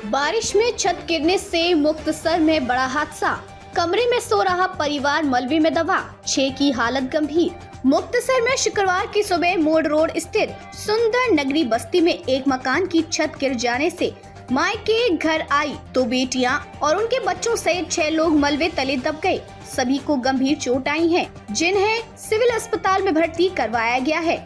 बारिश में छत गिरने से मुक्तसर में बड़ा हादसा। कमरे में सो रहा परिवार मलबे में दबा, 6 की हालत गंभीर। मुक्तसर में शुक्रवार की सुबह मोड़ रोड स्थित सुंदर नगरी बस्ती में एक मकान की छत गिर जाने से मायके घर आई 2 बेटियां और उनके बच्चों सहित 6 लोग मलबे तले दब गए। सभी को गंभीर चोट आई है, जिन्हें सिविल अस्पताल में भर्ती करवाया गया है,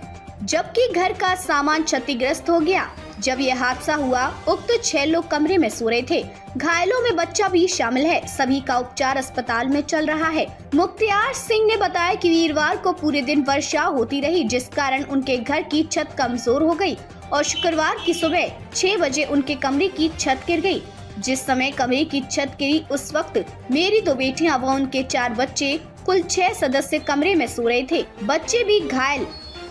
जबकि घर का सामान क्षतिग्रस्त हो गया। जब यह हादसा हुआ, उक्त 6 लोग कमरे में सो रहे थे। घायलों में बच्चा भी शामिल है। सभी का उपचार अस्पताल में चल रहा है। मुख्तियार सिंह ने बताया कि वीरवार को पूरे दिन वर्षा होती रही, जिस कारण उनके घर की छत कमजोर हो गई और शुक्रवार की सुबह 6 बजे उनके कमरे की छत गिर गई। जिस समय कमरे की छत गिरी, उस वक्त मेरी 2 बेटियां व उनके 4 बच्चे, कुल 6 सदस्य कमरे में सो रहे थे। बच्चे भी घायल।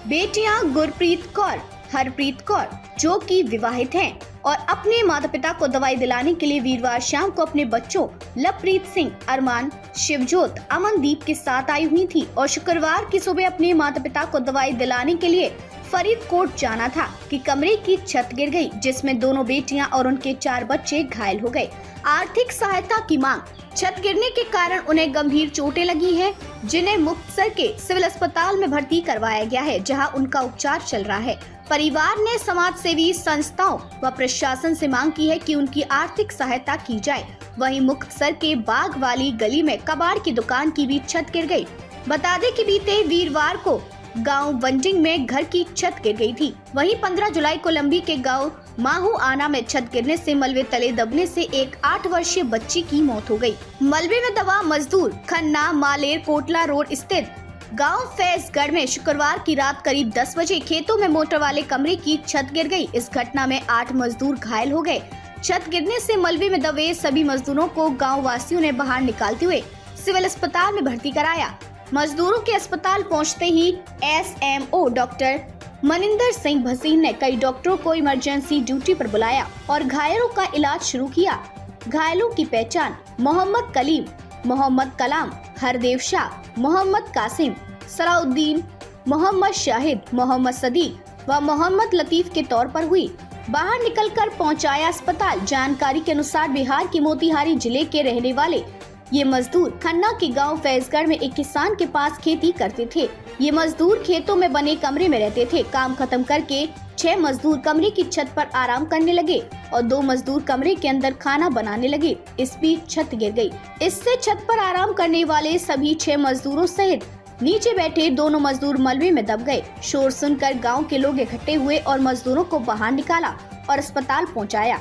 बेटियां गुरप्रीत कौर, हरप्रीत कौर जो कि विवाहित हैं और अपने माता पिता को दवाई दिलाने के लिए वीरवार शाम को अपने बच्चों लवप्रीत सिंह, अरमान, शिवजोत, अमनदीप के साथ आई हुई थी और शुक्रवार की सुबह अपने माता पिता को दवाई दिलाने के लिए फरीदकोट जाना था कि कमरे की छत गिर गई, जिसमें दोनों बेटियां और उनके 4 बच्चे घायल हो गए। आर्थिक सहायता की मांग। छत गिरने के कारण उन्हें गंभीर चोटें लगी हैं, जिन्हें मुक्तसर के सिविल अस्पताल में भर्ती करवाया गया है, जहां उनका उपचार चल रहा है। परिवार ने समाज सेवी संस्थाओं व प्रशासन से मांग की है कि उनकी आर्थिक सहायता की जाए। वहीं मुक्तसर के बाग वाली गली में कबाड़ की दुकान की भी छत गिर गई। बता दें कि बीते वीरवार को गांव बंजिंग में घर की छत गिर गई थी। वहीं 15 जुलाई को लंबी के गांव माहू आना में छत गिरने से मलबे तले दबने से एक 8 वर्षीय बच्ची की मौत हो गई। मलबे में दबा मजदूर। खन्ना मालेर कोटला रोड स्थित गांव फैजगढ़ में शुक्रवार की रात करीब 10 बजे खेतों में मोटर वाले कमरे की छत गिर गई। इस घटना में 8 मजदूर घायल हो गए। छत गिरने से मलबे में दबे सभी मजदूरों को गांव वासियों ने बाहर निकालते हुए सिविल अस्पताल में भर्ती कराया। मजदूरों के अस्पताल पहुंचते ही SMO डॉक्टर मनिंदर सिंह भसीन ने कई डॉक्टरों को इमरजेंसी ड्यूटी पर बुलाया और घायलों का इलाज शुरू किया। घायलों की पहचान मोहम्मद कलीम, मोहम्मद कलाम, हरदेव शाह, मोहम्मद कासिम, सलाउद्दीन, मोहम्मद शाहिद, मोहम्मद सदीक व मोहम्मद लतीफ के तौर पर हुई। बाहर निकलकर पहुंचाया अस्पताल। जानकारी के अनुसार बिहार के मोतिहारी जिले के रहने वाले ये मजदूर खन्ना के गांव फैजगढ़ में एक किसान के पास खेती करते थे। ये मजदूर खेतों में बने कमरे में रहते थे। काम खत्म करके 6 मजदूर कमरे की छत पर आराम करने लगे और 2 मजदूर कमरे के अंदर खाना बनाने लगे। इस बीच छत गिर गई। इससे छत पर आराम करने वाले सभी 6 मजदूरों सहित नीचे बैठे दोनों मजदूर मलबे में दब गए। शोर सुनकर गाँव के लोग इकट्ठे हुए और मजदूरों को बाहर निकाला और अस्पताल पहुँचाया।